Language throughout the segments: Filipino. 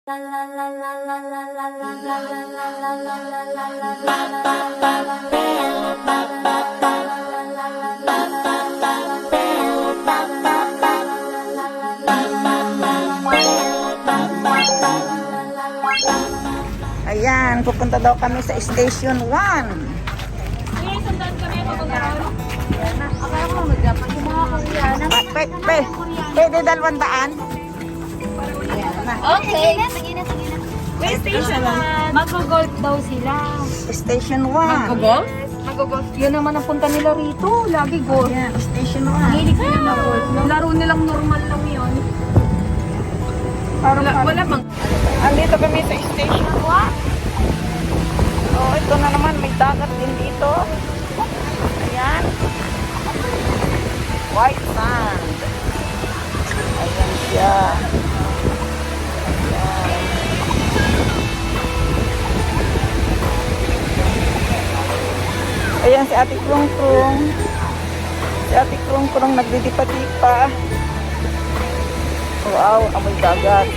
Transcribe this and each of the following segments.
Ayan, pupunta daw kami sa Station 1. Sandaan kami mag-aaral. Akala ko mag-apat yung mga Koreana. Pwede 200? Okay. Sige na. Wait, station 1. Mag-golf daw sila. Station 1. Mag-golf? Mag-golf. Yun naman ang punta nila rito. Lagi golf. Ayan, Station 1. Hilig sila mag-golf. Laro nilang normal lang yun. Wala bang? Andito kami sa Station 1. Oh, ito na naman, may dagat din dito. Ayan. White sand. Ayan siya. Ayan si Ate Krung-Krung. Si Ate Krung-Krung nagdidipa-dipa. Wow, amoy dagat.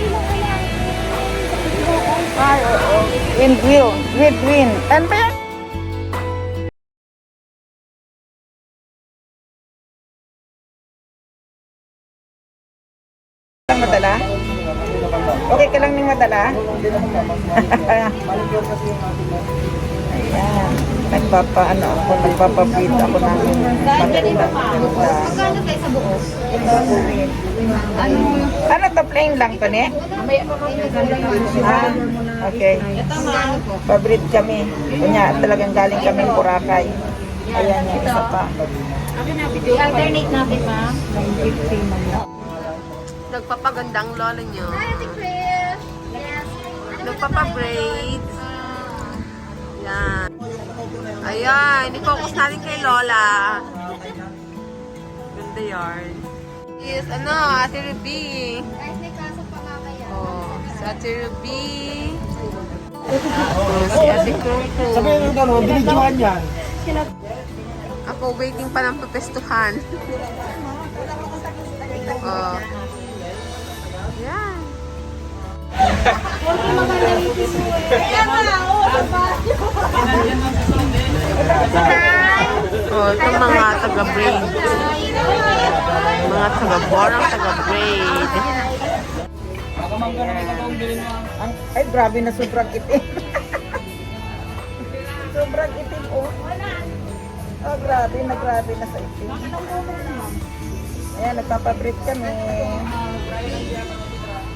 Ay, oo. Wind. Ano ba yan? Madala? Okay ka lang ng madala? Ayan. Nagpapabid ako ng maganda. Magkano kayo sa buo? Ano to? Plain lang to, ne? Ah, okay. Pabrid kami. Kunya, talagang galing kami ng Boracay. Ayan yung isa pa. I-alternate natin, ma'am. Nagpapagandang lola nyo. Hi, Ate Chris! Yes. Nagpapabraids. Yan. Ayan, i-focus natin kay Lola. Ganda yarn. Yes, Ate Ruby. Guys, may kaso pa nga kaya. Oh, si Ate Ruby. Oh, si Ate Coco. Sabihin mo gano'n, binidyohan yan. Ako, waiting pa ng protestuhan. Oh. Yan. Oh, ito mga taga-braid. Mga taga-borang taga-braid. Ay, grabe na sobrang itim. Sobrang itim, oh. Oh, grabe na sa itim. Ayan, nagpapabreak kami.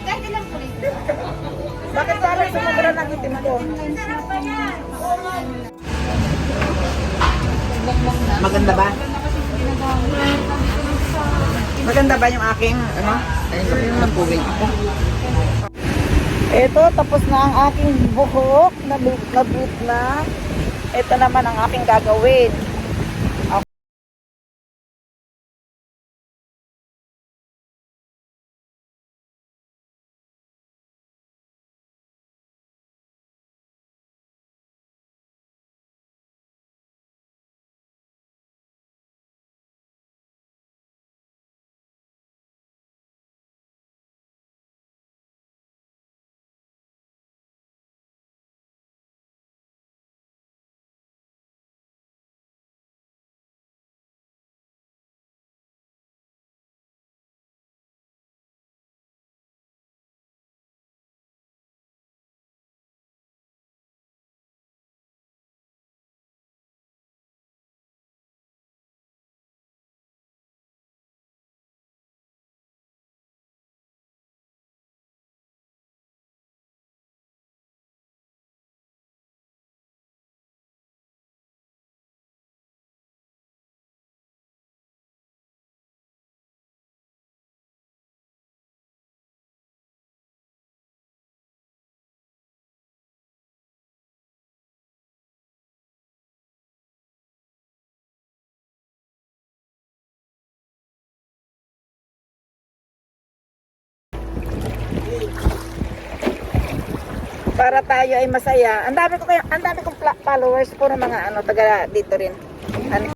Guys, ilang po rin. Bakit parang sumubra ng itim ko? Maganda ba? Maganda ba yung aking, ano? Ayun, nagpugay ako. Ito, tapos na ang aking buhok. Nabit na. Ito naman ang aking gagawin. Para tayo ay masaya. Ang dami kong followers, puro mga ano taga dito rin. Ano,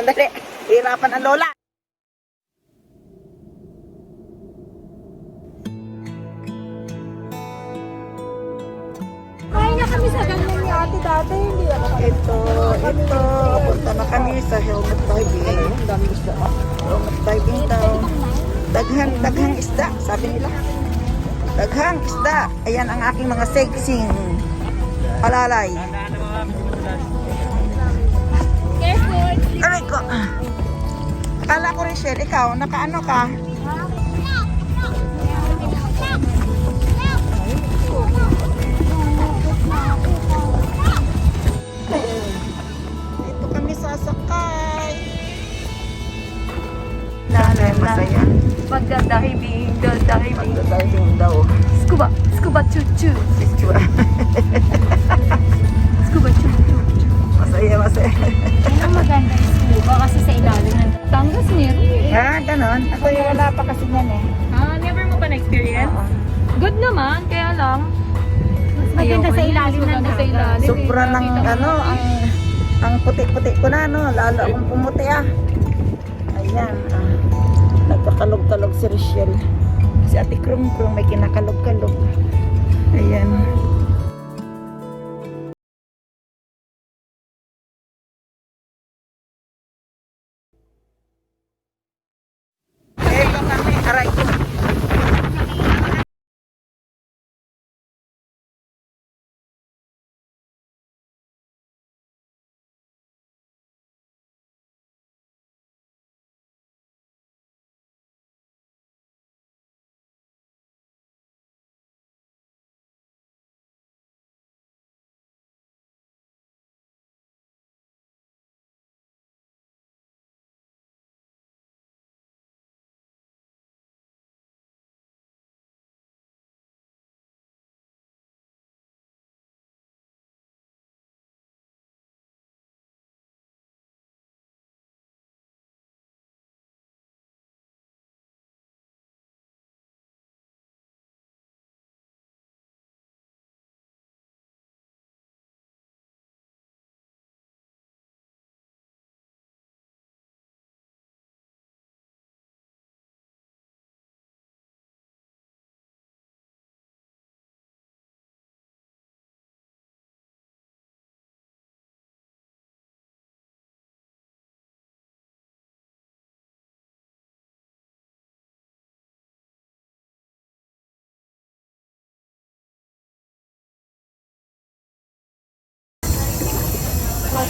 Sandali. Hirapan ang lola. Kaya na kami sa ganyan ni ate dati, hindi ako. Ito. Punta na kami sa helmet diving. Helmet diving daw. Daghang isda, sabi nila. Daghang isda. Ayan ang aking mga segsing palalay. Careful! Aray ko. Akala ko, Rachel, ikaw, nakaano ka? Dito kami sasakay. Nanay, masaya. Pagdadahibing, dadahibing. Magdadiving daw. Scuba, scuba chuchu. Siswa. Scuba chuchu. Masaya, masaya. Yan ang maganda yung scuba kasi sa ilalim ng Tangas meron eh. Ah, ganon. Ako yung wala pa kasi yan eh. Ah, never mo pa na-experience? Good naman, kaya lang. Mas maganda sa ilalim ng dagat. Sobra ng ano, ang puti-puti ko na, no? Lalo akong pumuti ah. Ayan, nagkakalog-kalog si Rachel. Si Ate Krung-Krung may kinakalog-kalog. Ayan. Ito kami, aray ko.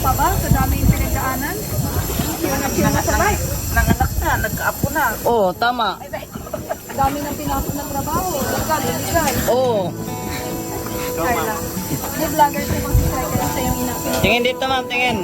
Pa ba? Sa dami yung pinagdaanan? Nanganak na, nagkaapo na. Oo, tama. Dami ng pinasok na trabaho. Legal. Oo. May vlogger ko bang si Striker sa yung ina. Tingin dito, ma'am, tingin.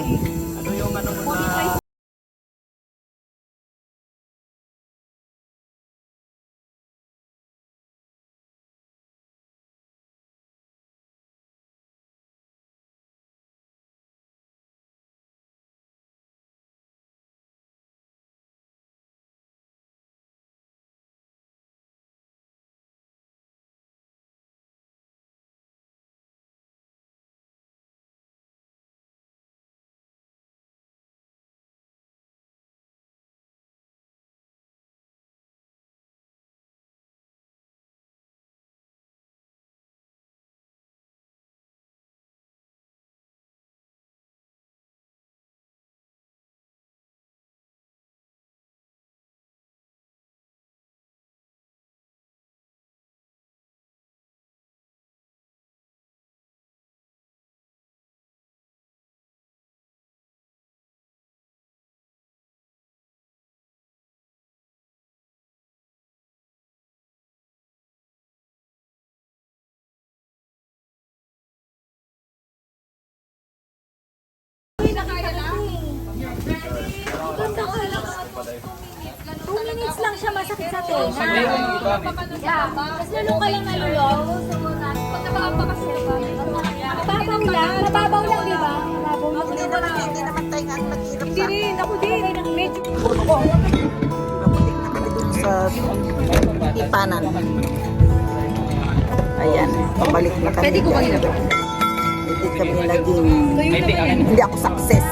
Minutes lang siya masakit sa tenga. Yeah. Tapos lalo ka lang nalulog. Pag napakapakas ka ba? Mababaw lang, di ba? Hindi naman tayo nga maghirap Hindi rin, ako din. Medyo Nabutik na kami dun sa ipanan. Ayan, pabalik na kami. Pwede ko bang ilabas? Hindi kami naging, hindi ako success.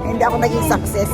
Hindi ako naging success.